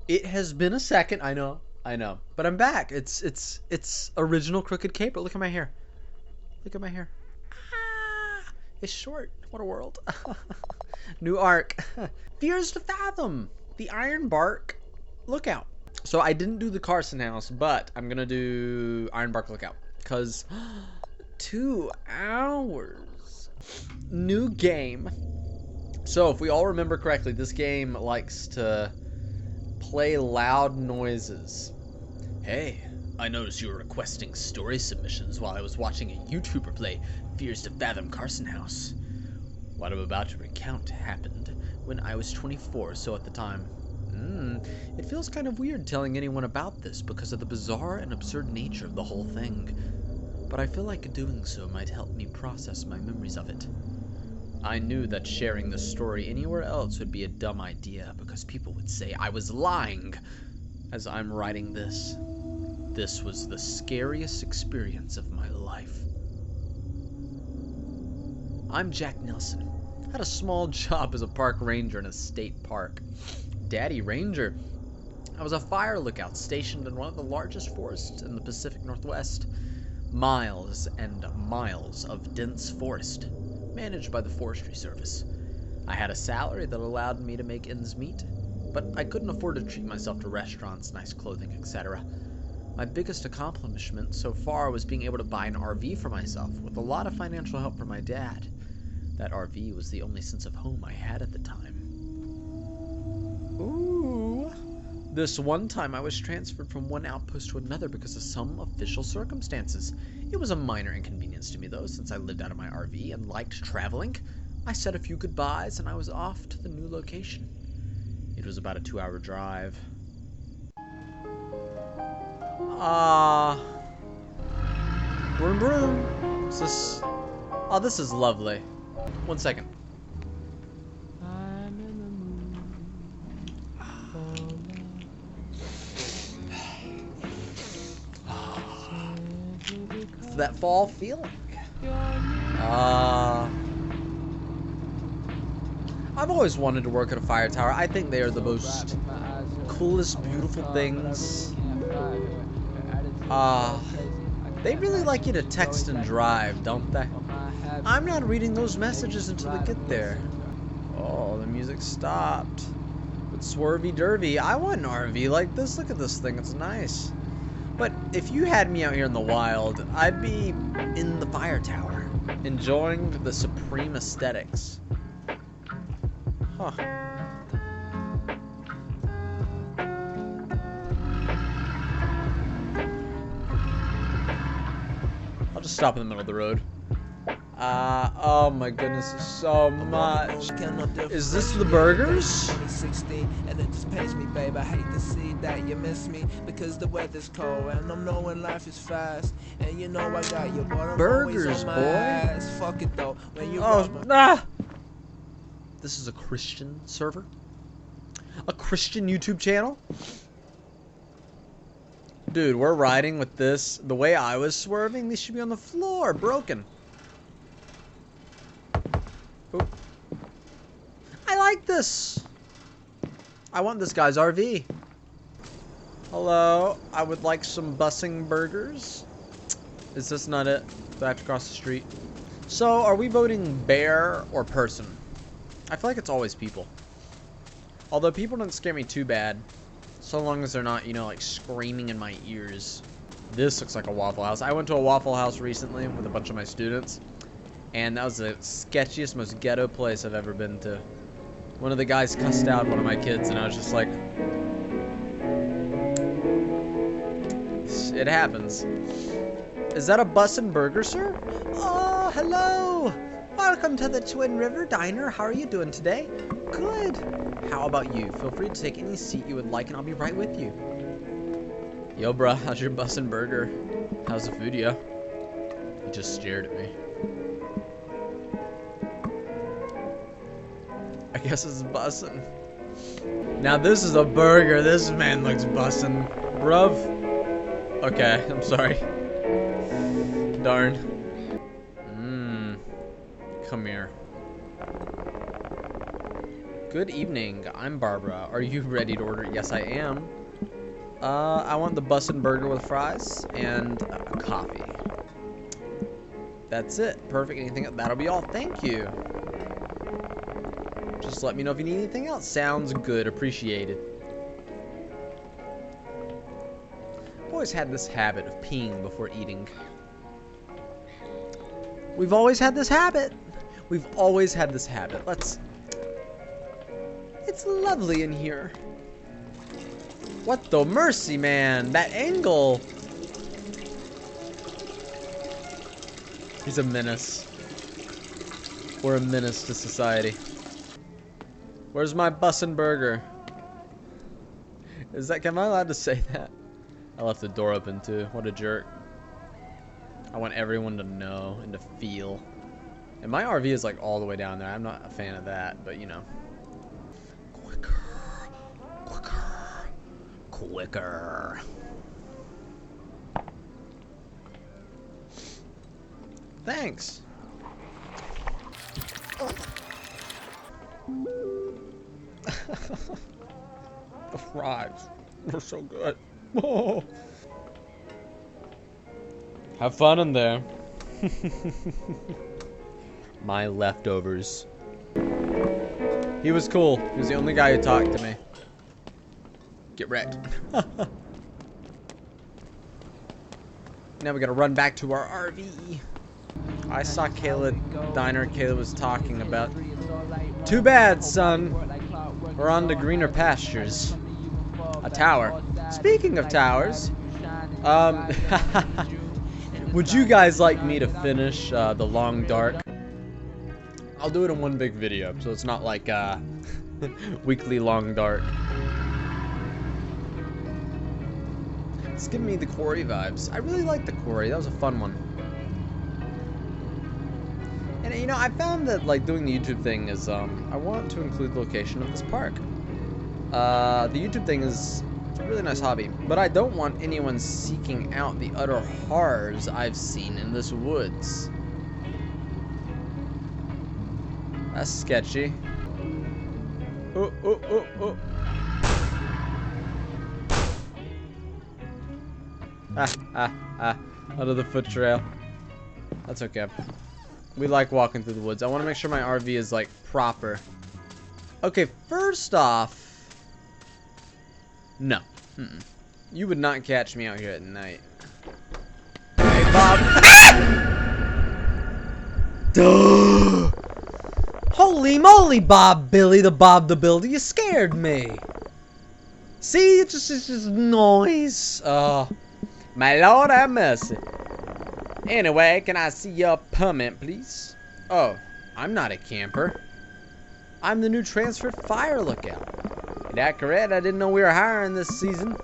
It has been a second. I know, but I'm back. It's original crooked caper. Look at my hair. Look at my hair. Ah, it's short. What a world. New arc. Fears to Fathom. The Ironbark Lookout. So I didn't do the Carson House, but I'm gonna do Ironbark Lookout because 2 hours. New game. So if we all remember correctly, this game likes to play loud noises. Hey, I noticed you were requesting story submissions while I was watching a YouTuber play Fears to Fathom Carson House. What I'm about to recount happened when I was 24, so at the time. It feels kind of weird telling anyone about this because of the bizarre and absurd nature of the whole thing. But I feel like doing so might help me process my memories of it. I knew that sharing this story anywhere else would be a dumb idea because people would say I was lying. As I'm writing this, this was the scariest experience of my life. I'm Jack Nelson. Had a small job as a park ranger in a state park. Daddy Ranger. I was a fire lookout stationed in one of the largest forests in the Pacific Northwest. Miles and miles of dense forest, managed by the Forestry Service. I had a salary that allowed me to make ends meet, but I couldn't afford to treat myself to restaurants, nice clothing, etc. My biggest accomplishment so far was being able to buy an RV for myself, with a lot of financial help from my dad. That RV was the only sense of home I had at the time. Ooh. This one time I was transferred from one outpost to another because of some official circumstances. It was a minor inconvenience to me though, since I lived out of my RV and liked traveling. I said a few goodbyes and I was off to the new location. It was about a 2-hour drive. Broom broom. Is this? Oh, this is lovely. 1 second. That fall feeling. I've always wanted to work at a fire tower. I think they are the most coolest, beautiful things. They really like you to text and drive, don't they? I'm not reading those messages until they get there. Oh, the music stopped. But swervy dervy. I want an RV like this. Look at this thing. It's nice. But if you had me out here in the wild, I'd be in the fire tower, enjoying the supreme aesthetics. Huh. I'll just stop in the middle of the road. Oh my goodness, so much. Is this the burgers? And it just pains me, babe. I hate to see that you miss me because the weather's cold and I'm knowing life is fast. And you know I got your burgers, boy. Fuck it though. When you This is a Christian server? A Christian YouTube channel? Dude, we're riding with this. The way I was swerving, these should be on the floor, broken. Oop. I like this. I want this guy's RV. Hello, I would like some Bussin Burgers. Is this not it? Do I have to cross the street? So, are we voting bear or person? I feel like it's always people. Although people don't scare me too bad. So long as they're not, you know, like screaming in my ears. This looks like a Waffle House. I went to a Waffle House recently with a bunch of my students. And that was the sketchiest, most ghetto place I've ever been to. One of the guys cussed out one of my kids, and I was just like... It happens. Is that a Bussin Burger, sir? Oh, hello! Welcome to the Twin River Diner. How are you doing today? Good. How about you? Feel free to take any seat you would like, and I'll be right with you. Yo, bruh, how's your Bussin Burger? How's the food, yo? He just stared at me. I guess it's bussin'. Now this is a burger. This man looks bussin'. Bruv. Okay, I'm sorry. Darn. Come here. Good evening. I'm Barbara. Are you ready to order? Yes, I am. I want the Bussin Burger with fries and a coffee. That's it. Perfect. Anything? That'll be all. Thank you. Just let me know if you need anything else. Sounds good. Appreciated. I've always had this habit of peeing before eating. We've always had this habit. We've always had this habit. It's lovely in here. What the mercy, man? That angle. He's a menace. We're a menace to society. Where's my Bussin Burger? Am I allowed to say that? I left the door open too. What a jerk. I want everyone to know and to feel. And my RV is like all the way down there. I'm not a fan of that, but you know. Quicker. Thanks. The fries were so good. Whoa. Have fun in there. My leftovers. He was cool. He was the only guy who talked to me. Get wrecked. Now we gotta run back to our RV. I saw Kayla diner. Kayla was talking about. Too bad, son. We're on to greener pastures. A tower. Speaking of towers, would you guys like me to finish the Long Dark? I'll do it in one big video, so it's not like weekly Long Dark. It's giving me the quarry vibes. I really like the quarry. That was a fun one. And you know, I found that like doing the YouTube thing is I want to include the location of this park. The YouTube thing is a really nice hobby, but I don't want anyone seeking out the utter horrors I've seen in this woods. That's sketchy. Oh, oh, oh, oh. Under the foot trail. That's okay. We like walking through the woods. I want to make sure my RV is like proper. Okay, first off, no. You would not catch me out here at night. Hey, Bob. Duh. Holy moly, Bob Billy the Bob the Builder. You scared me. See, it's just noise. My Lord have mercy. Anyway, can I see your permit, please? Oh, I'm not a camper. I'm the new transferred fire lookout. Is that correct? I didn't know we were hiring this season.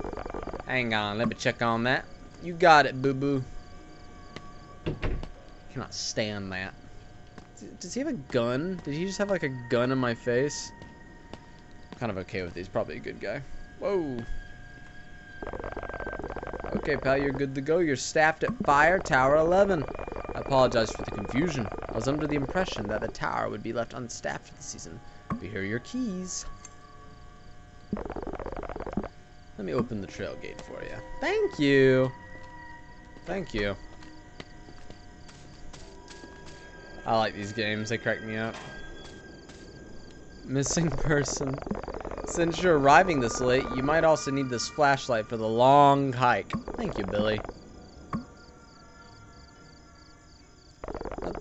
Hang on, let me check on that. You got it, boo-boo. Cannot stand that. Does he have a gun? Did he just have like a gun in my face? I'm kind of okay with it. He's probably a good guy. Whoa. Okay, pal, you're good to go. You're staffed at Fire Tower 11. I apologize for the confusion. I was under the impression that the tower would be left unstaffed for the season. But here are your keys. Let me open the trail gate for you. Thank you. Thank you. I like these games. They crack me up. Missing person. Since you're arriving this late, you might also need this flashlight for the long hike. Thank you, Billy.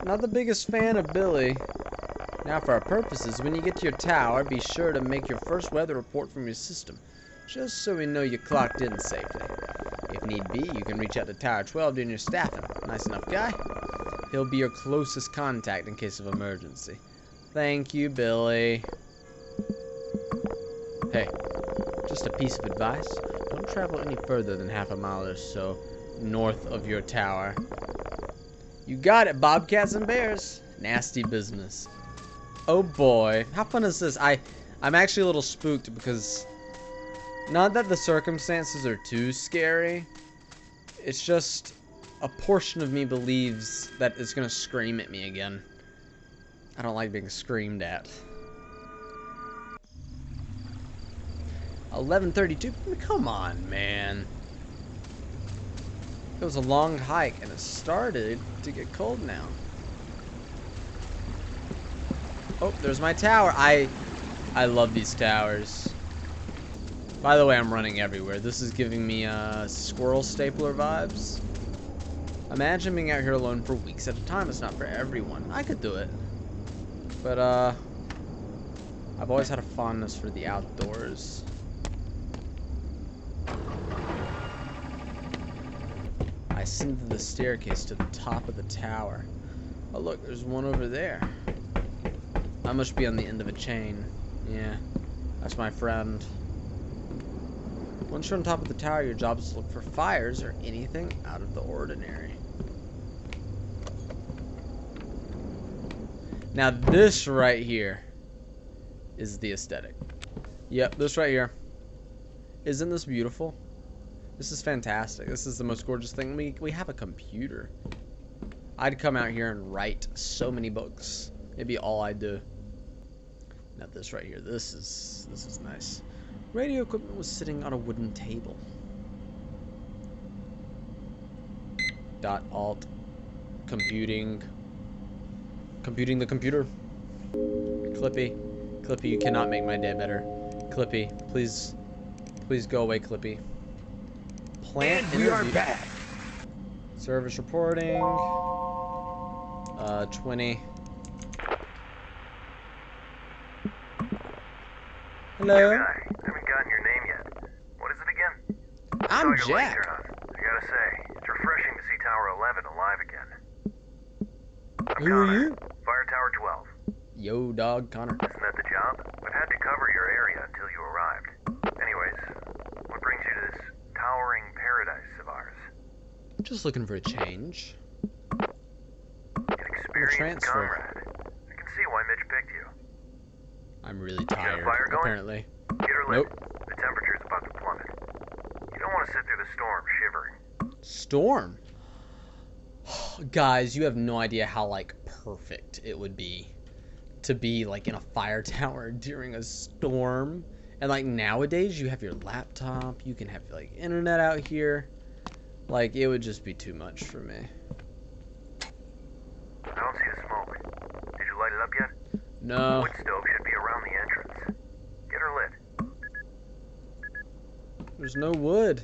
Not the biggest fan of Billy. Now, for our purposes, when you get to your tower, be sure to make your first weather report from your system, just so we know you clocked in safely. If need be, you can reach out to Tower 12 during your staffing. Nice enough guy. He'll be your closest contact in case of emergency. Thank you, Billy. Hey, just a piece of advice. Don't travel any further than half a mile or so north of your tower. You got it, bobcats and bears. Nasty business. Oh boy, how fun is this? I'm actually a little spooked because not that the circumstances are too scary. It's just a portion of me believes that it's gonna scream at me again. I don't like being screamed at. 11:32. Come on, man. It was a long hike, and it started to get cold now. Oh, there's my tower. I love these towers. By the way, I'm running everywhere. This is giving me squirrel stapler vibes. Imagine being out here alone for weeks at a time. It's not for everyone. I could do it. But, I've always had a fondness for the outdoors. I ascended the staircase to the top of the tower. Oh, look, there's one over there. I must be on the end of a chain. Yeah, that's my friend. Once you're on top of the tower, your job is to look for fires or anything out of the ordinary. Now this right here is the aesthetic. Yep, this right here. Isn't this beautiful? This is fantastic. This is the most gorgeous thing. We have a computer. I'd come out here and write so many books. It'd be all I do. Now this right here. This is nice. Radio equipment was sitting on a wooden table. Alt computing. Computing the computer. Clippy. Clippy, you cannot make my day better. Clippy, please go away, Clippy. Plant and we are back. Service reporting. 20. Hello. Hey, guy. Haven't gotten your name yet. What is it again? I'm Saw your light Jack. turn on. I gotta say, it's refreshing to see Tower 11 alive again. I'm Who Connor. are you? Fire Tower 12. Yo, dog, Connor. Isn't that the job? I've had to cover your area until you arrived. Anyways, what brings you to this towering paradise of ours? I'm just looking for a change. An experienced transfer. comrade. I can see why Mitch picked you. I'm really got a tired, fire going? apparently. Get her lit. Nope. The temperature's about to plummet. You don't want to sit through the storm shivering. Storm? Guys, you have no idea how, like, perfect it would be to be, like, in a fire tower during a storm. And, like, nowadays, you have your laptop. You can have, like, internet out here. Like, it would just be too much for me. I don't see the smoke. Did you light it up yet? No. Wood stove should be around the entrance. Get her lit. There's no wood.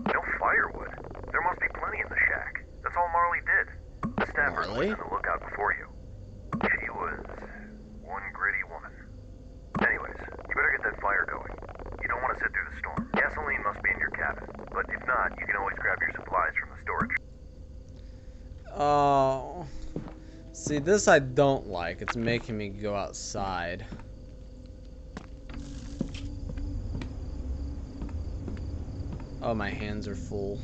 No firewood. There must be plenty in the shack. That's all Marley did. The staff was Marley? on the lookout before you. She was one gritty woman. Anyways, you better get that fire going. You don't want to sit through the storm. Gasoline must be in your cabin, but if not, you can always grab your supplies from the storage. Oh. See, this I don't like. It's making me go outside. Oh, my hands are full.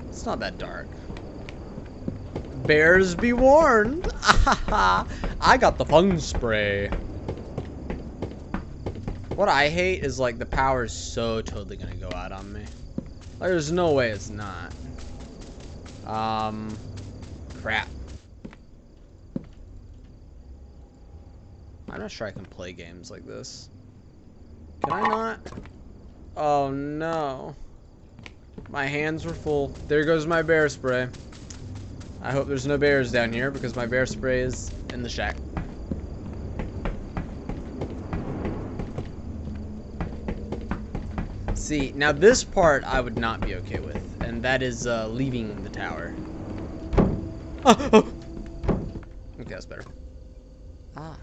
It's not that dark. Bears be warned. I got the fun spray. What I hate is, like, the power is so totally gonna go out on me. Like, there's no way it's not. Crap. I'm not sure I can play games like this. Can I not? Oh, no. My hands were full. There goes my bear spray. I hope there's no bears down here because my bear spray is in the shack. See, now this part I would not be okay with, and that is leaving the tower. Oh, oh. Okay, that's better. Ah.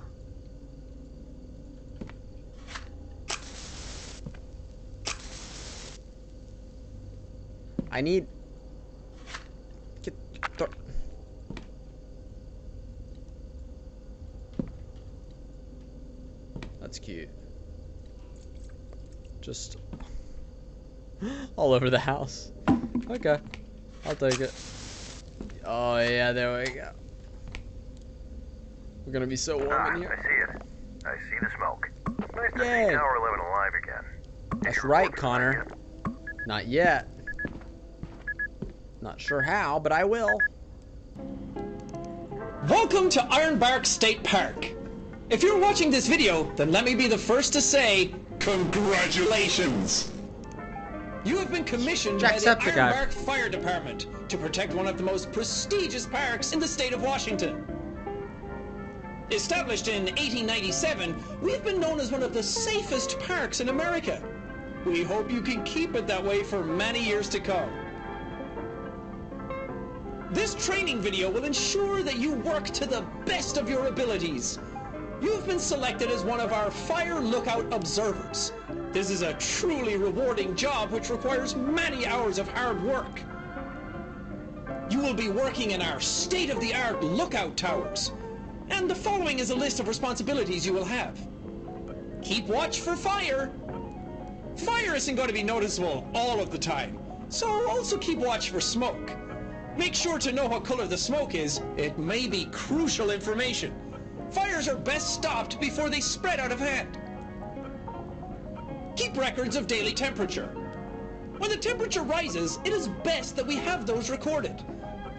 I need... Get... That's cute. Just... all over the house. Okay. I'll take it. Oh, yeah, there we go. We're gonna be so warm in here. I see it. I see the smoke. Nice to Yay. see Tower 11 alive again. Did That's you right, report from Connor. that yet? Not yet. Not sure how, but I will. Welcome to Ironbark State Park. If you're watching this video, then let me be the first to say, congratulations! You have been commissioned by the Ironbark Fire Department to protect one of the most prestigious parks in the state of Washington. Established in 1897, we've been known as one of the safest parks in America. We hope you can keep it that way for many years to come. This training video will ensure that you work to the best of your abilities. You've been selected as one of our fire lookout observers. This is a truly rewarding job which requires many hours of hard work. You will be working in our state-of-the-art lookout towers. And the following is a list of responsibilities you will have. Keep watch for fire. Fire isn't going to be noticeable all of the time, so also keep watch for smoke. Make sure to know what color the smoke is. It may be crucial information. Fires are best stopped before they spread out of hand. Keep records of daily temperature. When the temperature rises, it is best that we have those recorded.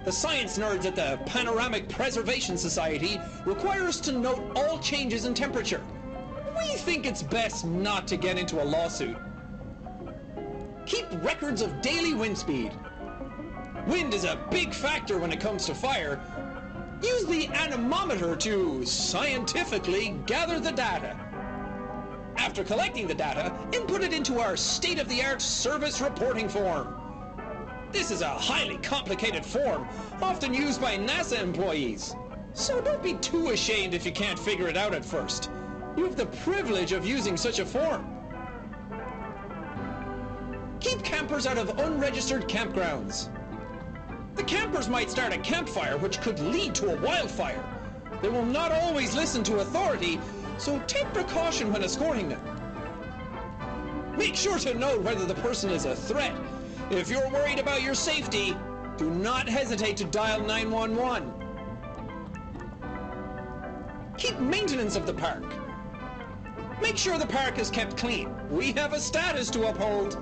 The science nerds at the Panoramic Preservation Society require us to note all changes in temperature. We think it's best not to get into a lawsuit. Keep records of daily wind speed. Wind is a big factor when it comes to fire. Use the anemometer to scientifically gather the data. After collecting the data, input it into our state-of-the-art service reporting form. This is a highly complicated form, often used by NASA employees. So don't be too ashamed if you can't figure it out at first. You have the privilege of using such a form. Keep campers out of unregistered campgrounds. The campers might start a campfire which could lead to a wildfire. They will not always listen to authority, so take precaution when escorting them. Make sure to note whether the person is a threat. If you're worried about your safety, do not hesitate to dial 911. Keep maintenance of the park. Make sure the park is kept clean. We have a status to uphold.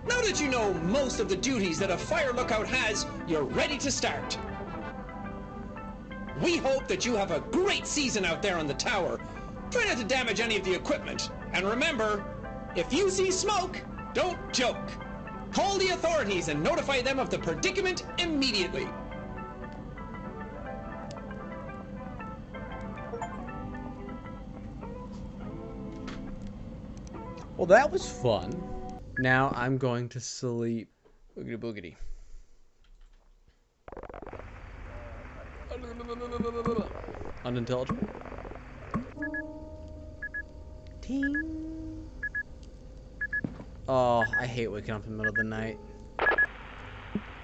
Now that you know most of the duties that a fire lookout has, you're ready to start. We hope that you have a great season out there on the tower. Try not to damage any of the equipment. And remember, if you see smoke, don't joke. Call the authorities and notify them of the predicament immediately. Well, that was fun. Now I'm going to sleep. Boogity boogity. Unintelligible. Ting. Oh, I hate waking up in the middle of the night.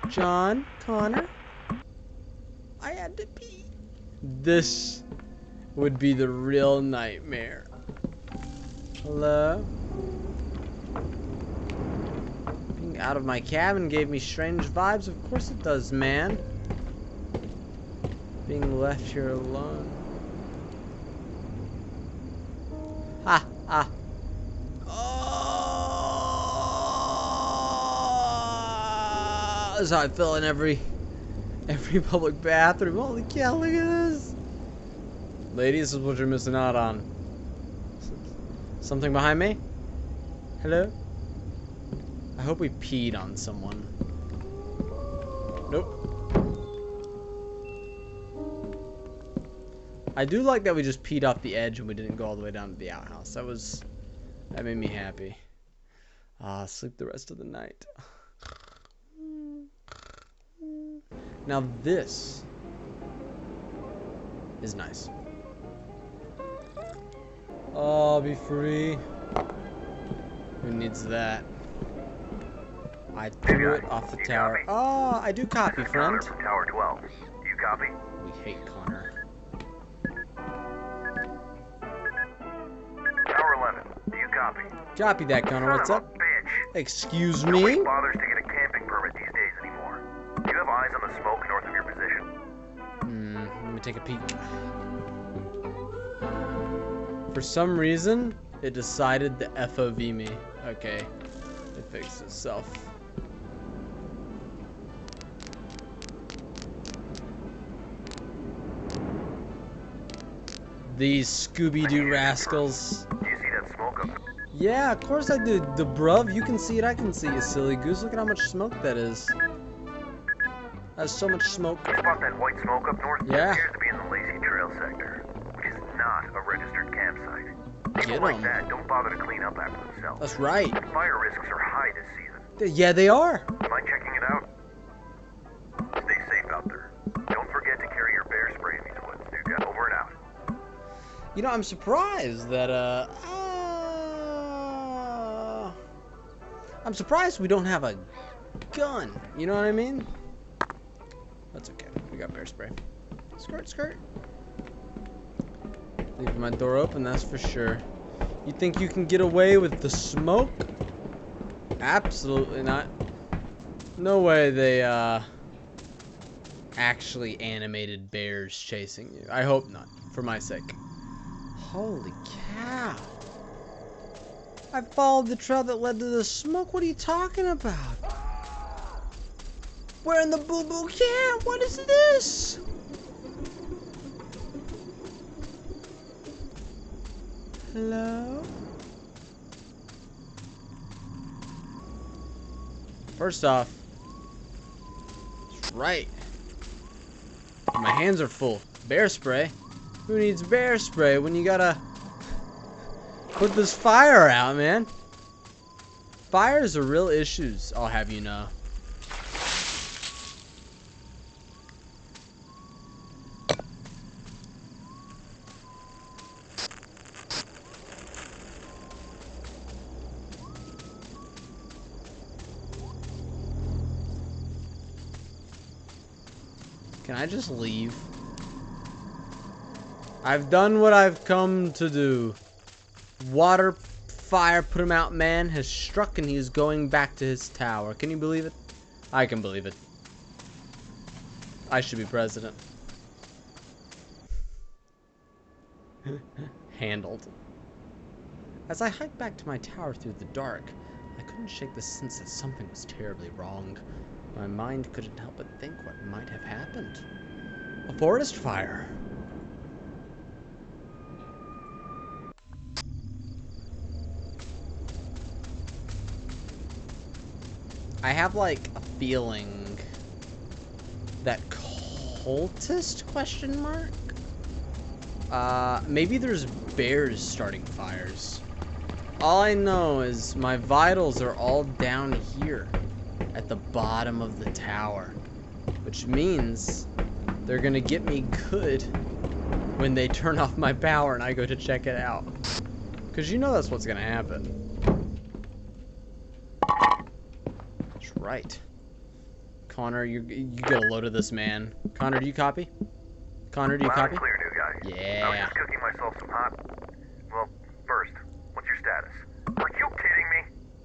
John, Connor, I had to pee. This would be the real nightmare. Hello? Being out of my cabin gave me strange vibes. Of course it does, man. Being left here alone. Ha ha. Oh, that's how I feel in every public bathroom. Holy cow, look at this. Ladies, this is what you're missing out on. Something behind me? Hello? I hope we peed on someone. Nope. I do like that we just peed off the edge and we didn't go all the way down to the outhouse. That made me happy. Sleep the rest of the night. Now this is nice. Oh, be free. Who needs that? I threw it off the tower. Oh, I do copy, friend. Tower 12. Do you copy? We hate Connor. Tower 11. Do you copy? Copy that, Connor. What's up? Bitch. Excuse Nobody me? bothers to get a camping permit these days anymore. Do you have eyes on the smoke north of your position? Let me take a peek. For some reason, it decided to FOV me. Okay, it fixed itself. These Scooby-Doo rascals. Do you see that smoke up? Yeah, of course I do. The bruv, you can see it, I can see it, silly goose. Look at how much smoke that is. That's so much smoke. You spot that white smoke up north? Yeah. It appears to be in the Lacey Trail sector, which is not a registered campsite. People Get like 'em. that don't bother to clean up after themselves. That's right. Fire risks are high this season. Yeah, they are. Mind checking it out? Stay safe out there. Don't forget to carry your bear spray in these woods, dude. Over and out. You know, I'm surprised that, I'm surprised we don't have a gun. You know what I mean? That's okay. We got bear spray. Skirt, skirt. Leaving my door open, that's for sure. You think you can get away with the smoke? Absolutely not. No way they, actually animated bears chasing you. I hope not, for my sake. Holy cow. I followed the trail that led to the smoke. What are you talking about? We're in the boo-boo camp. What is this? Hello? First off, that's right. My hands are full. Bear spray? Who needs bear spray when you gotta put this fire out, man? Fires are real issues, I'll have you know. Can I just leave? I've done what I've come to do. Water, fire, put him out man has struck and he is going back to his tower. Can you believe it? I can believe it. I should be president. Handled. As I hiked back to my tower through the dark, I couldn't shake the sense that something was terribly wrong. My mind couldn't help but think what might have happened. A forest fire. I have like a feeling that cultist question mark? Maybe there's bears starting fires. All I know is my vitals are all down here at the bottom of the tower, which means they're gonna get me good when they turn off my power and I go to check it out. Cause you know that's what's gonna happen. That's right. Connor, you get a load of this, man. Connor, do you copy? Connor, do you Loud copy? and clear, new guy. I was Yeah. just cooking myself some hot. Well, first, what's your status? Are you kidding me?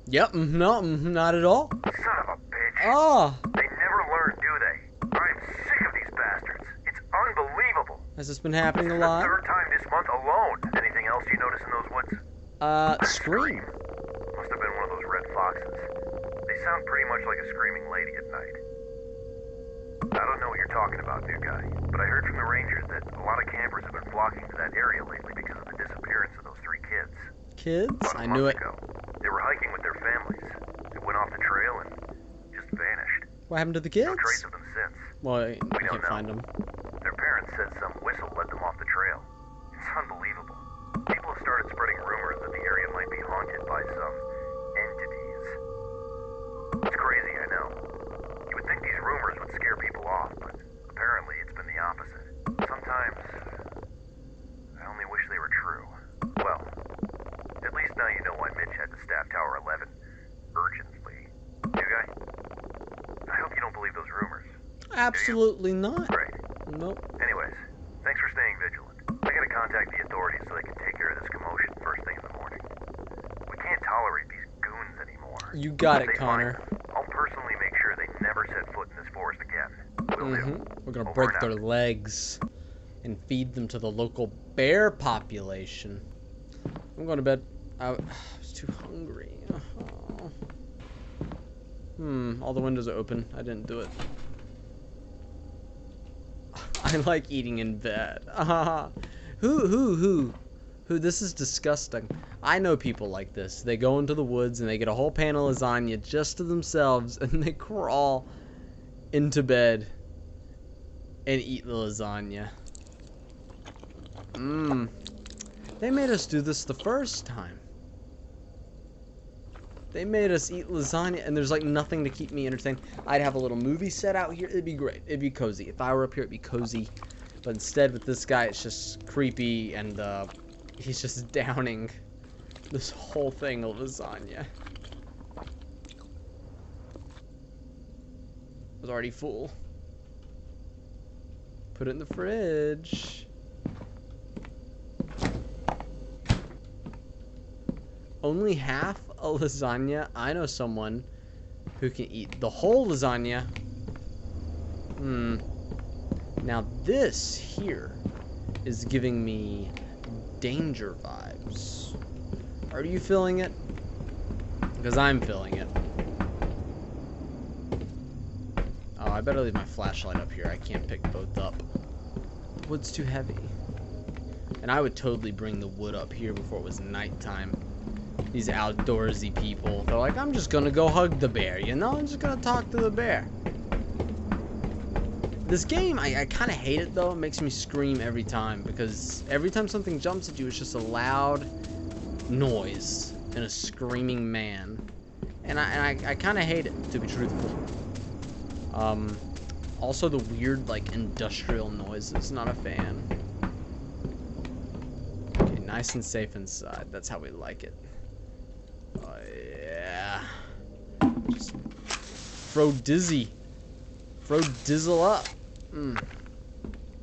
Yep. No, not at all. Son of a bitch. Oh, They never learn, do they? I'm sick of these bastards. It's unbelievable. has this been happening a The lot? third time this month alone. Anything else you notice in those woods? Scream. Must have been one of those red foxes. They sound pretty much like a screaming lady at night. I don't know what you're talking about, new guy, but I heard from the rangers that a lot of campers have been flocking to that area lately because of the disappearance of those 3 kids. Kids? About a I knew month it. ago. They were hiking with their families. They went off the trail and just vanished. What happened to the No kids? trace of them since. Well, I don't can't know. find them. Their parents said some whistle led them off the trail. It's unbelievable. People have started spreading rumors that the area might be haunted by some entities. It's crazy, I know. You would think these rumors would scare people off, but apparently it's been the opposite. Sometimes, I only wish they were true. Well, at least now you know why Mitch had to staff Tower 11 urgently. You guy? I hope you don't believe those rumors. Absolutely not. Great. Nope. Anyways, thanks for staying vigilant. I gotta contact the authorities so they can take care of this commotion first thing in the morning. We can't tolerate these goons anymore. You got If it, they find Connor. them, I'll personally make sure they never set foot in this forest again. Will do. We're gonna Over break and their out. legs and feed them to the local bear population. I'm going to bed. I was too hungry. All the windows are open. I didn't do it. I like eating in bed. Who? This is disgusting. I know people like this. They go into the woods and they get a whole pan of lasagna just to themselves and they crawl into bed and eat the lasagna. They made us do this the first time. They made us eat lasagna and there's like nothing to keep me entertained. I'd have a little movie set out here. It'd be great. It'd be cozy. If I were up here, it'd be cozy. But instead with this guy, it's just creepy and he's just downing this whole thing of lasagna. I was already full. Put it in the fridge. Only half a lasagna? I know someone who can eat the whole lasagna. Now this here is giving me danger vibes. Are you feeling it? Because I'm feeling it. Oh, I better leave my flashlight up here. I can't pick both up. The wood's too heavy. And I would totally bring the wood up here before it was nighttime. These outdoorsy people. They're like, I'm just gonna go hug the bear, you know? I'm just gonna talk to the bear. This game, I kind of hate it though. It makes me scream every time because every time something jumps at you, it's just a loud noise and a screaming man. And I kind of hate it, to be truthful. Also the weird like industrial noises, not a fan. Okay, nice and safe inside. That's how we like it. Oh yeah. Just throw dizzy. Throw dizzle up.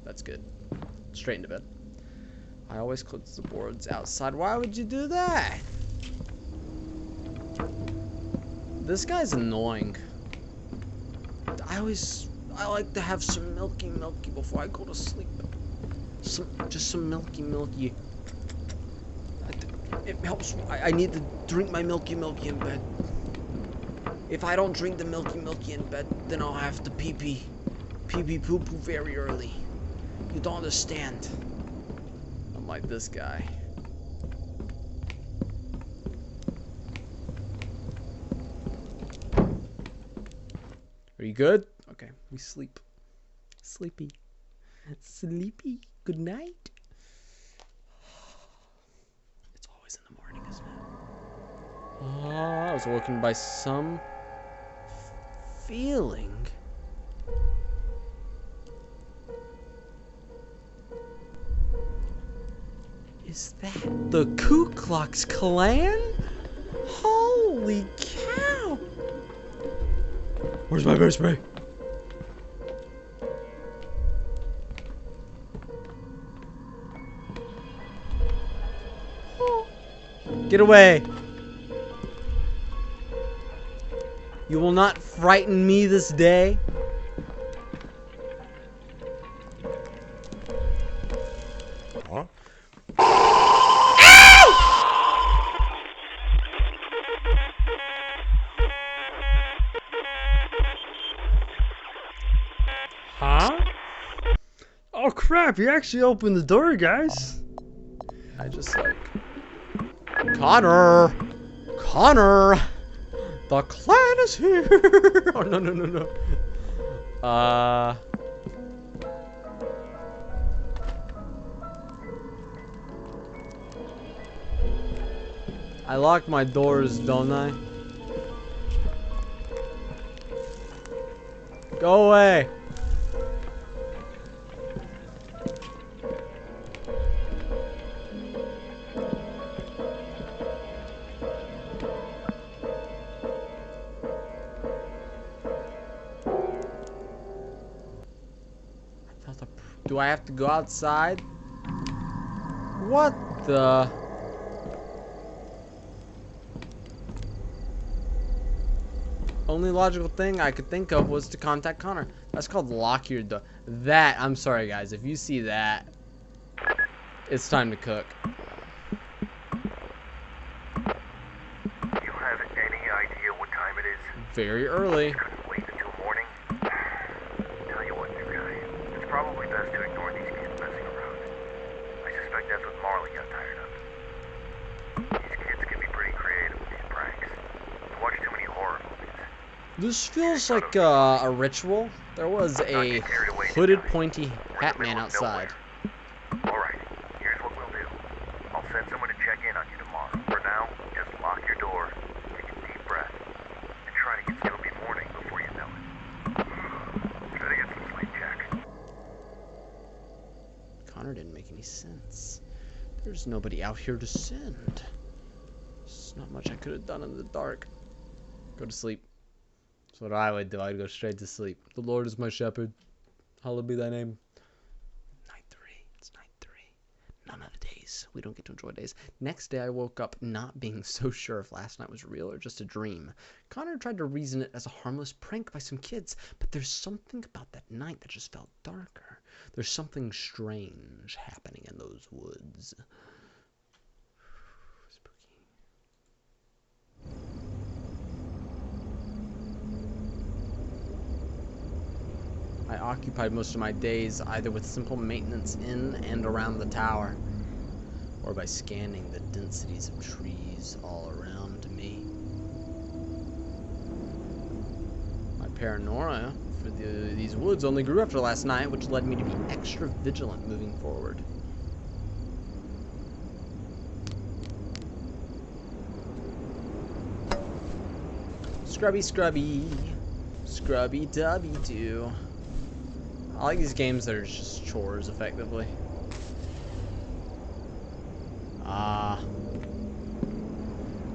That's good. Straight into bed. I always close the boards outside. Why would you do that? This guy's annoying. I like to have some milky before I go to sleep. Just some milky. It helps me. I need to drink my milky in bed. If I don't drink the milky in bed, then I'll have to pee poo very early. You don't understand. I'm like this guy. Are you good? Okay, we sleep. Sleepy. Good night. It's always in the morning, isn't it? I was woken by some feeling. Is that the Ku Klux Klan? Holy cow! Where's my bear spray? Get away! You will not frighten me this day. Huh? Huh? Oh crap, you actually opened the door, guys. I just like... Connor! The clan is here! Oh, no. I lock my doors, don't I? Go away! Do I have to go outside? What the? Only logical thing I could think of was to contact Connor. That's called lock your door. That, I'm sorry guys, if you see that, it's time to cook. You have any idea what time it is? Very early. Couldn't wait until morning. Tell you what, new guy. It's probably best to ignore these kids messing around. I suspect suspect that's what Marley got tired of. These kids can be pretty creative with these pranks. I watch too many horror movies. This feels like a ritual. There was a hooded, pointy hat man outside. Alright, here's what we'll do. I'll send someone to check in on you tomorrow. For now, just lock your door, take a deep breath, and try to get still be morning before you know it. Try to get some sleep, Jack. Connor didn't make any sense. There's nobody out here to send. There's not much I could have done in the dark. Go to sleep. That's what I would do. I'd go straight to sleep. The Lord is my shepherd. Hallowed be thy name. Night 3. It's night 3. None of the days. We don't get to enjoy days. Next day, I woke up not being so sure if last night was real or just a dream. Connor tried to reason it as a harmless prank by some kids, but there's something about that night that just felt darker. There's something strange happening in those woods. Spooky. I occupied most of my days either with simple maintenance in and around the tower, or by scanning the densities of trees all around me. My paranoia for these woods only grew after last night, which led me to be extra vigilant moving forward. Scrubby, scrubby, scrubby dubby doo. I like these games that are just chores, effectively.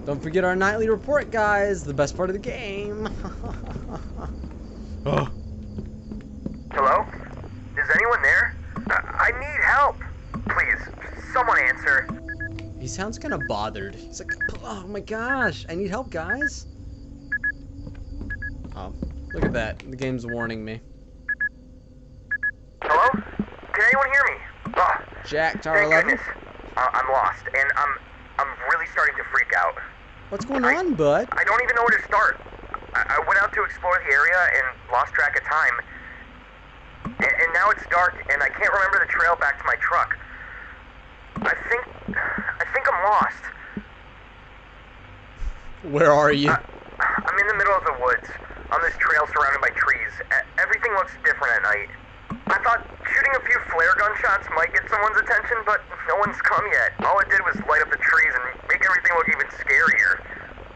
Don't forget our nightly report, guys. The best part of the game. Oh. Hello? Is anyone there? I need help. Please, someone answer. He sounds kind of bothered. He's like, oh my gosh, I need help, guys. Oh, look at that. The game's warning me. Hello? Can anyone hear me? Oh, Jack, Tower thank 11. goodness. I'm lost, and I'm really starting to freak out. What's going on, bud? I don't even know where to start. I went out to explore the area and lost track of time. And now it's dark, and I can't remember the trail back to my truck. I think I'm lost. Where are you? I'm in the middle of the woods, on this trail surrounded by trees. Everything looks different at night. I thought shooting a few flare gun shots might get someone's attention, but no one's come yet. All it did was light up the trees and make everything look even scarier.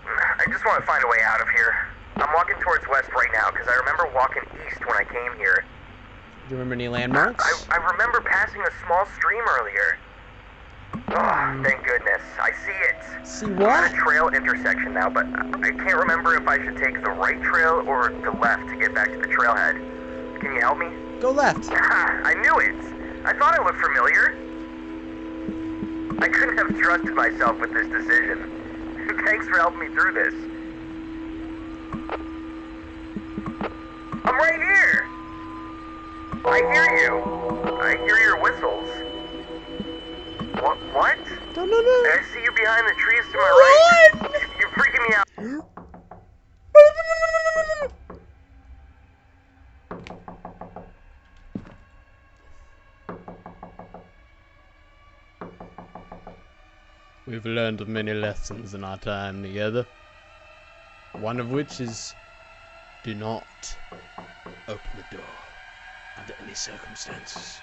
I just want to find a way out of here. I'm walking towards west right now, because I remember walking east when I came here. Do you remember any landmarks? I remember passing a small stream earlier. Oh, thank goodness. I see it. See I'm what? at a trail intersection now, but I can't remember if I should take the right trail or the left to get back to the trailhead. Can you help me? Go left. I knew it. I thought it looked familiar. I couldn't have trusted myself with this decision. Thanks for helping me through this. I'm right here. I hear you. I hear your whistles. What? No. I see you behind the trees to my right. You're freaking me out. We've learned many lessons in our time together. One of which is, do not open the door under any circumstances.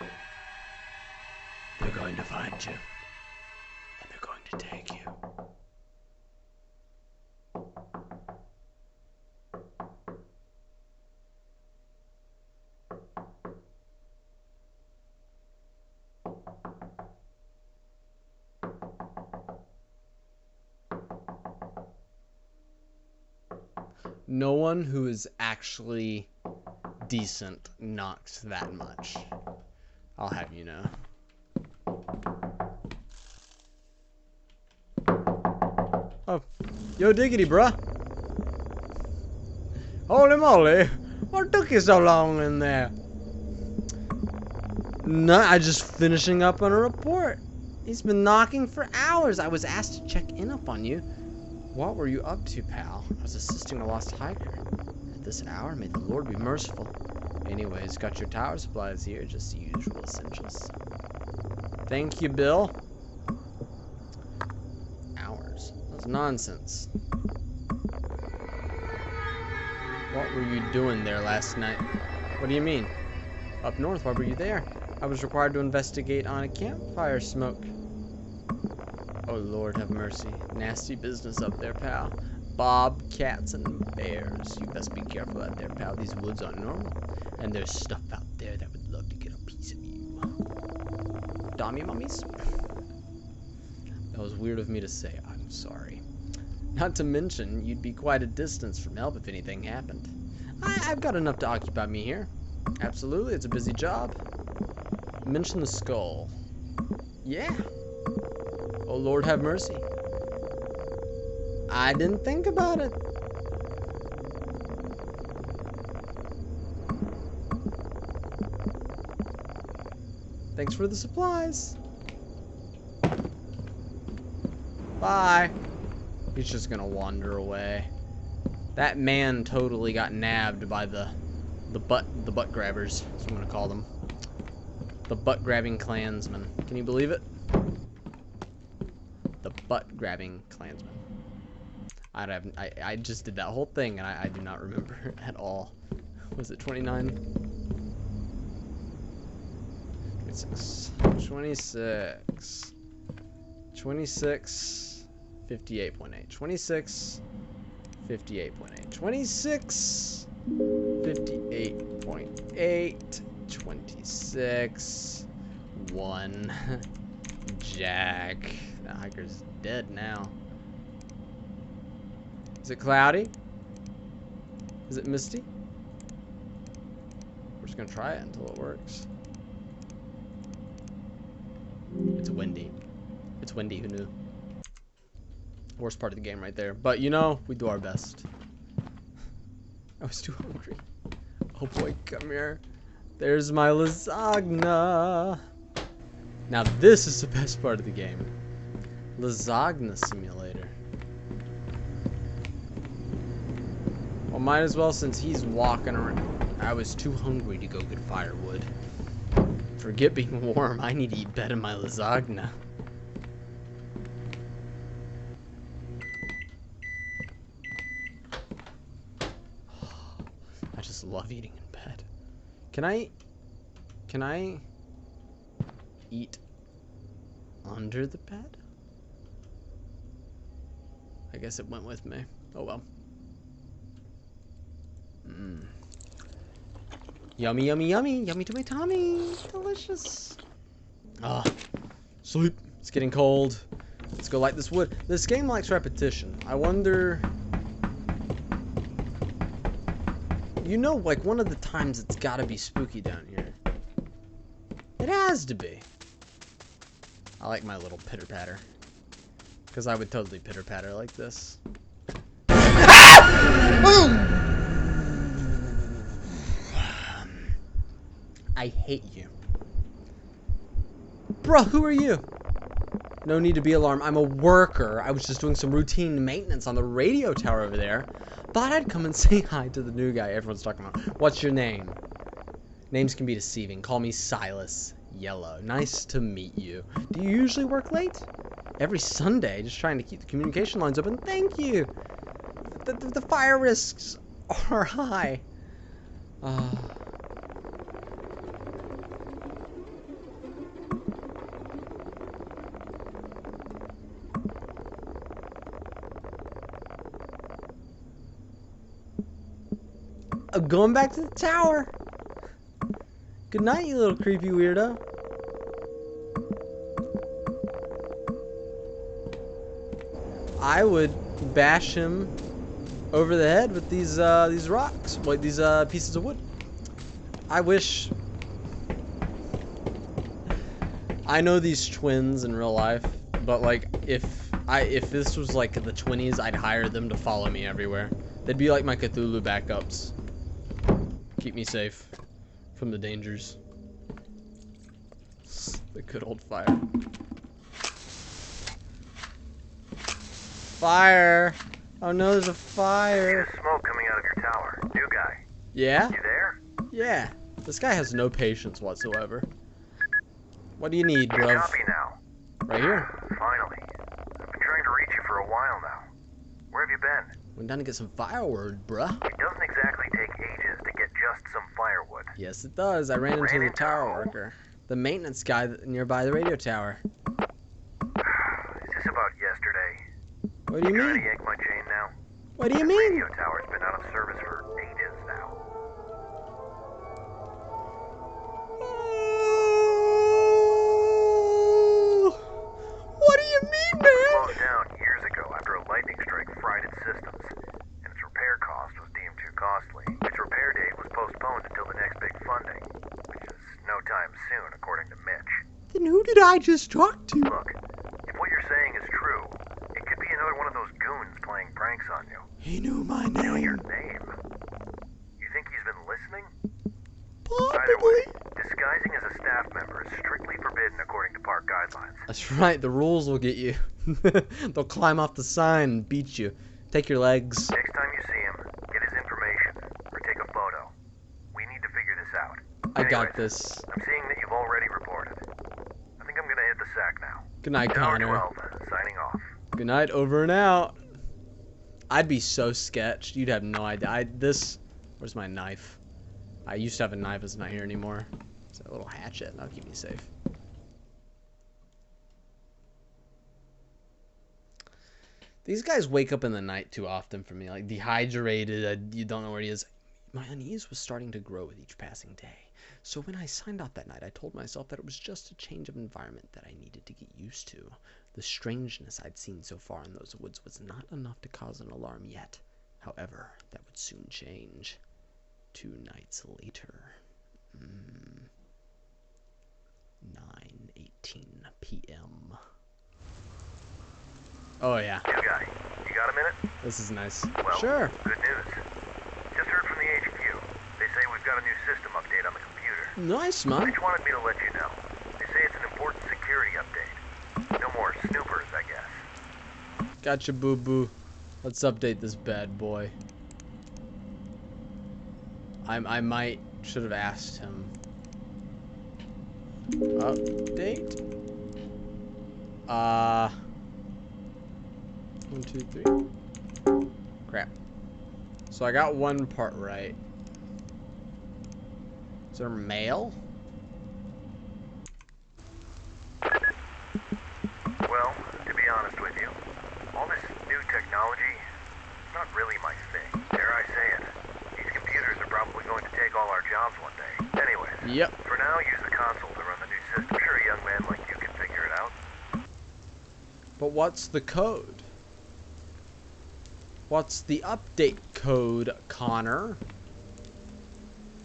They're going to find you, and they're going to take you. No one who is actually decent knocks that much. I'll have you know. Oh, yo diggity, bruh. Holy moly, what took you so long in there? No, I just finishing up on a report. He's been knocking for hours. I was asked to check in up on you. What were you up to, pal? I was assisting a lost hiker. At this hour, may the Lord be merciful. Anyways, got your tower supplies here, just the usual essentials. Thank you, Bill. Hours. That's nonsense. What were you doing there last night? What do you mean? Up north, why were you there? I was required to investigate on a campfire smoke. Oh, Lord have mercy. Nasty business up there, pal. Bobcats and bears. You best be careful out there, pal. These woods aren't normal. And there's stuff out there that would love to get a piece of you. Dommy mummies? That was weird of me to say. I'm sorry. Not to mention, you'd be quite a distance from help if anything happened. I've got enough to occupy me here. Absolutely, it's a busy job. Mention the skull. Yeah. Oh, Lord have mercy. I didn't think about it. Thanks for the supplies. Bye. He's just gonna wander away. That man totally got nabbed by the butt grabbers. That's what I'm gonna call them. The butt grabbing clansmen. Can you believe it? The butt grabbing clansmen. I just did that whole thing and I do not remember at all. Was it 29? 26. 26. 26. 58.8. 26. 58.8. 26. 58.8. 26. 1. Jack. The hiker's dead now. Is it cloudy? Is it misty? We're just gonna try it until it works. It's windy. It's windy, who knew? Worst part of the game right there. But you know, we do our best. I was too hungry. Oh boy, come here. There's my lasagna. Now this is the best part of the game. Lasagna simulator. Well, might as well since he's walking around. I was too hungry to go get firewood. Forget being warm, I need to eat better my lasagna. I just love eating in bed. Can I eat under the bed? I guess it went with me. Oh well. Yummy, yummy, yummy. Yummy to my tummy. Delicious. Ah, sleep. It's getting cold. Let's go light this wood. This game likes repetition. I wonder... You know, like, one of the times it's gotta be spooky down here. It has to be. I like my little pitter-patter. Because I would totally pitter-patter like this. Boom! I hate you. Bruh, who are you? No need to be alarmed. I'm a worker. I was just doing some routine maintenance on the radio tower over there. Thought I'd come and say hi to the new guy everyone's talking about. What's your name? Names can be deceiving. Call me Silas Yellow. Nice to meet you. Do you usually work late? Every Sunday, just trying to keep the communication lines open. Thank you. The fire risks are high. I'm going back to the tower. Good night, you little creepy weirdo. I would bash him over the head with these rocks, like these pieces of wood. I wish. I know these twins in real life, but like if this was like the 20s, I'd hire them to follow me everywhere. They'd be like my Cthulhu backups. Keep me safe from the dangers. The good old fire. Fire! Oh no, there's a fire. I see the smoke coming out of your tower. New guy. Yeah? You there? Yeah. This guy has no patience whatsoever. What do you need, Good bruv? copy now. Right here. Finally. I've been trying to reach you for a while now. Where have you been? Went down to get some firewood, bruh. It doesn't exactly take ages to get just some firewood. Yes, it does. I ran into the tower worker. The maintenance guy nearby the radio tower. Is this about yesterday? What do you Trying to mean? yank my chain now? What do you The mean? radio tower's been out of service for ages now. What do you mean, man? Closed down years ago after a lightning strike fried its systems, and its repair cost was deemed too costly. Its repair date was postponed until the next big funding, which is no time soon, according to Mitch. Then who did I just talk to? Look, if what you're saying is true, it could be another one of those goons playing pranks on you. He knew my Knew your name. name. You think he's been listening? Either Possibly. way, disguising as a staff member is strictly forbidden according to park guidelines. That's right. The rules will get you. They'll climb off the sign and beat you. Take your legs. Next time you see him, get his information, or take a photo. We need to figure this out. I got Anyways, this. I'm seeing that you've already reported. I think I'm gonna hit the sack now. Good night, Tower Connor. 12, signing off. Good night. Over and out. I'd be so sketched. You'd have no idea. Where's my knife? I used to have a knife. It's not here anymore. It's a little hatchet. That'll keep me safe. These guys wake up in the night too often for me. Like dehydrated. You don't know where he is. My unease was starting to grow with each passing day. So when I signed off that night, I told myself that it was just a change of environment that I needed to get used to. The strangeness I'd seen so far in those woods was not enough to cause an alarm yet. However, that would soon change. 2 nights later. 9:18 p.m. Oh yeah, New guy, you got a minute? this is nice. Well, Sure. good news. Just heard from the HQ. They say we've got a new system update on the computer. Nice, They man. just wanted me to let you know. They say it's an important security update. No more snoopers, I guess. Gotcha, boo-boo. Let's update this bad boy. I might should have asked him. Update. 1, 2, 3. Crap. So I got one part right. Is there mail? Well, to be honest with you, all this new technology, it's not really my thing. Dare I say it. These computers are probably going to take all our jobs one day. Anyways, Yep. for now, use the console to run the new system. I'm sure a young man like you can figure it out. But what's the code? What's the update code, Connor?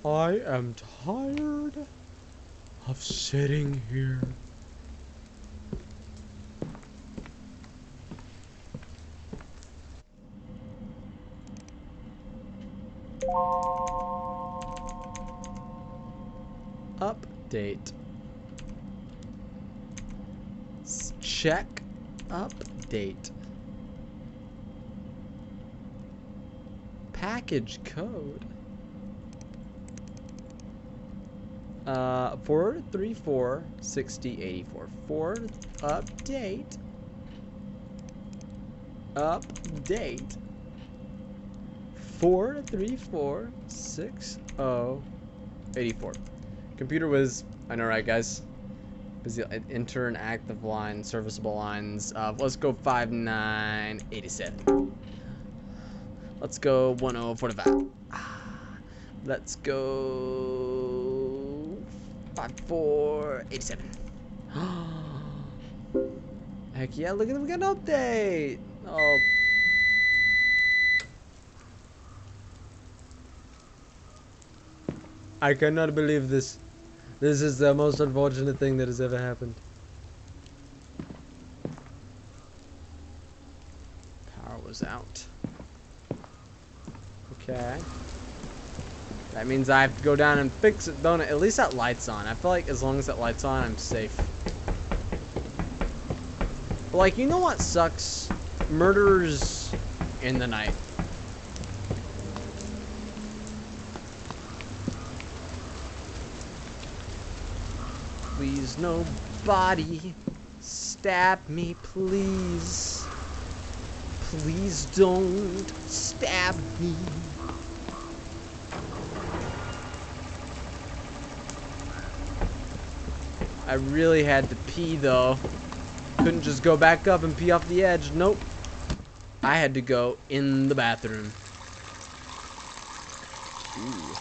I am tired of sitting here. Update. Check update. Package code. 434 60 84. 4 update. Update. 434 60 84. Computer was, I know, right, guys? Busy. Enter an active line, serviceable lines. Let's go 5987. Let's go 1045. Let's go 5487. Heck yeah! Look at them get an update. Oh. I cannot believe this. This is the most unfortunate thing that has ever happened. Power was out. Okay. That means I have to go down and fix it, don't it? At least that light's on. I feel like as long as that light's on, I'm safe. But like, you know what sucks? Murders in the night. Please, nobody stab me, please. Please don't stab me. I really had to pee though. Couldn't just go back up and pee off the edge. Nope. I had to go in the bathroom. Ooh.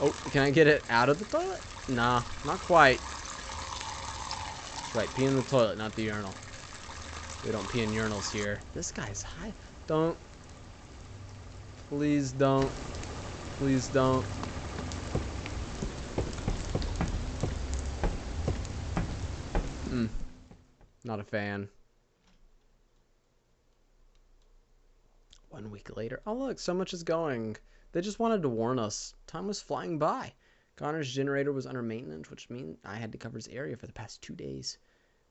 Oh, can I get it out of the toilet? Nah, not quite. That's right, pee in the toilet, not the urinal. We don't pee in urinals here. This guy's high. Don't. Please don't. Please don't. Not a fan. 1 week later. Oh look, so much is going. They just wanted to warn us. Time was flying by. Connor's generator was under maintenance, which means I had to cover his area for the past 2 days.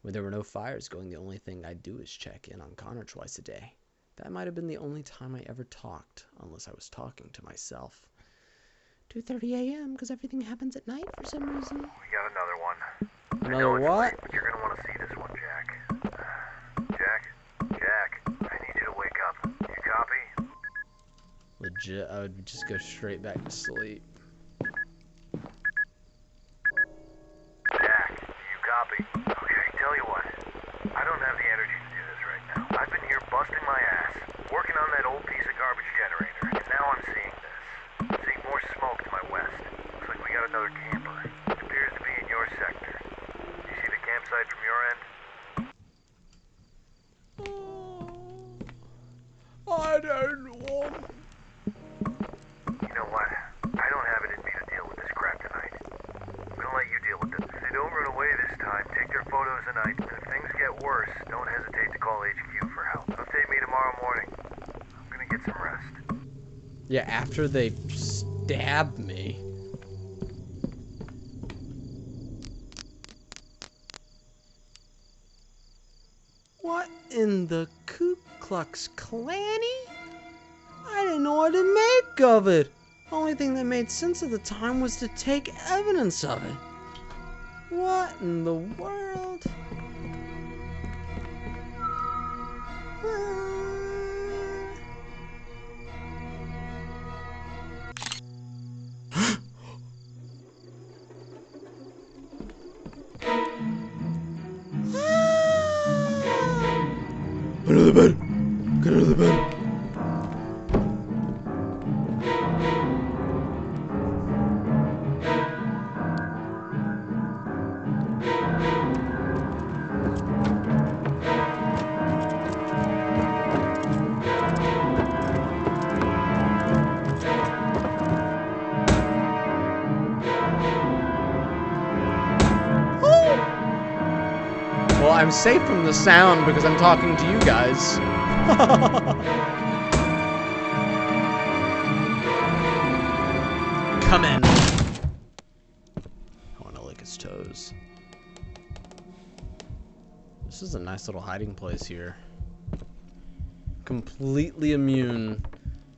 When there were no fires going, the only thing I'd do is check in on Connor twice a day. That might have been the only time I ever talked, unless I was talking to myself. 2:30 a.m. because everything happens at night for some reason. We got another one. Another what? Late, but you're gonna want to see this one, Jack. Jack, I need you to wake up. You copy? Legit, I would just go straight back to sleep. Jack, you copy? Okay, tell you what. I don't have the energy to do this right now. I've been here busting my ass, working on that old piece of garbage generator, and now I'm seeing this. I'm seeing more smoke to my west. Looks like we got another camper. It appears to be in your sector. You see the campsite from your end? I don't want. You know what? I don't have it in me to deal with this crap tonight. I'm gonna let you deal with it. If they don't run away this time, take their photos tonight. And if things get worse, don't hesitate to call HQ for help. Update me tomorrow morning. I'm gonna get some rest. Yeah, after they stabbed me. What in the Ku Klux Klanny? I didn't know what to make of it. Only thing that made sense at the time was to take evidence of it. What in the world? Under the bed. Get under the bed. Well, I'm safe from the sound because I'm talking to you guys. Come in. I want to lick his toes. This is a nice little hiding place here. Completely immune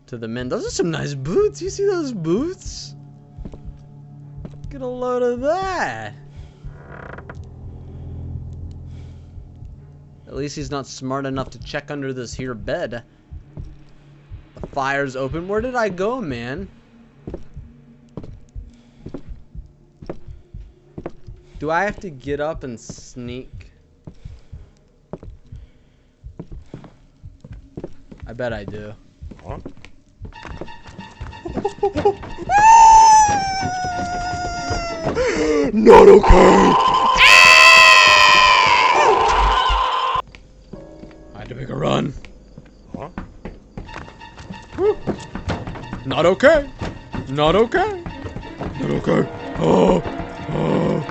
to the men. Those are some nice boots. You see those boots? Get a load of that. At least he's not smart enough to check under this here bed. The fire's open. Where did I go, man? Do I have to get up and sneak? I bet I do. Huh? Not okay! I had to make a run. Huh? Not okay. Not okay. Not okay. Oh. Oh.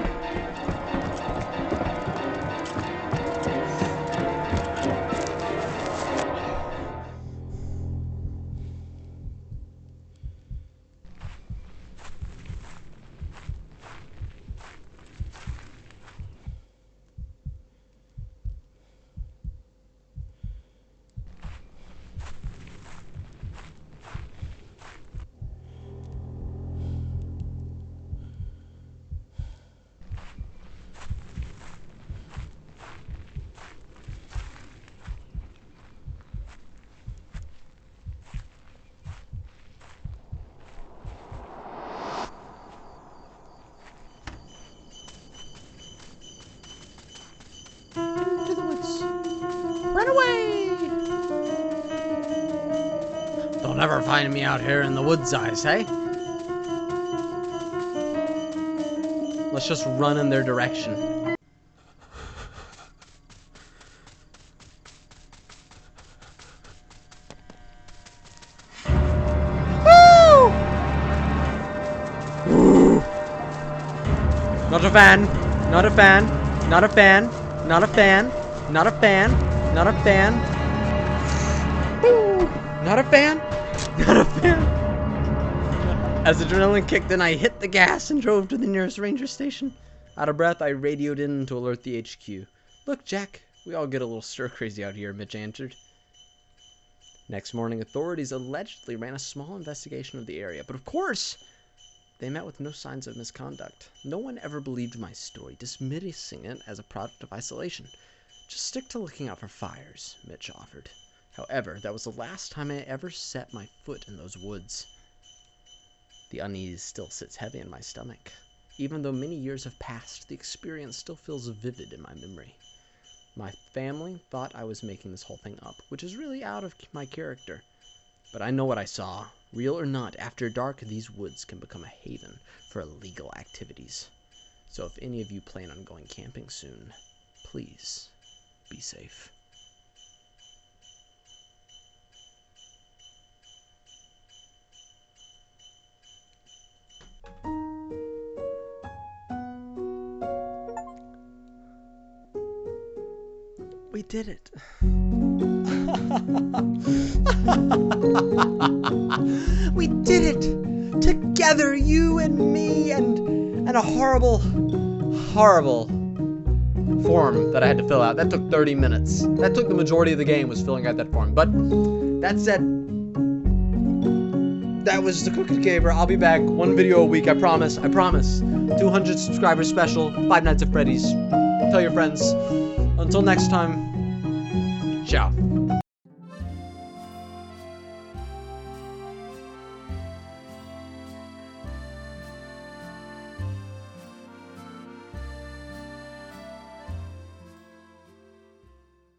never find me out here in the woods, I say. Let's just run in their direction. Woo! Not a fan. Not a fan. Not a fan. Not a fan. Not a fan. Not a fan. Woo! Not a fan. Not a fan. As adrenaline kicked in, I hit the gas and drove to the nearest ranger station. Out of breath, I radioed in to alert the HQ. Look, Jack, we all get a little stir-crazy out here, Mitch answered. Next morning, authorities allegedly ran a small investigation of the area, but of course, they met with no signs of misconduct. No one ever believed my story, dismissing it as a product of isolation. Just stick to looking out for fires, Mitch offered. However, that was the last time I ever set my foot in those woods. The unease still sits heavy in my stomach. Even though many years have passed, the experience still feels vivid in my memory. My family thought I was making this whole thing up, which is really out of my character. But I know what I saw. Real or not, after dark, these woods can become a haven for illegal activities. So if any of you plan on going camping soon, please be safe. We did it. We did it together, you and me, and a horrible form that I had to fill out. That took 30 minutes. That took the majority of the game, was filling out that form. But that said, that was the Crooked Gamer. I'll be back, one video a week, I promise. 200 subscribers special, 5 Nights at Freddy's. Tell your friends. Until next time, ciao.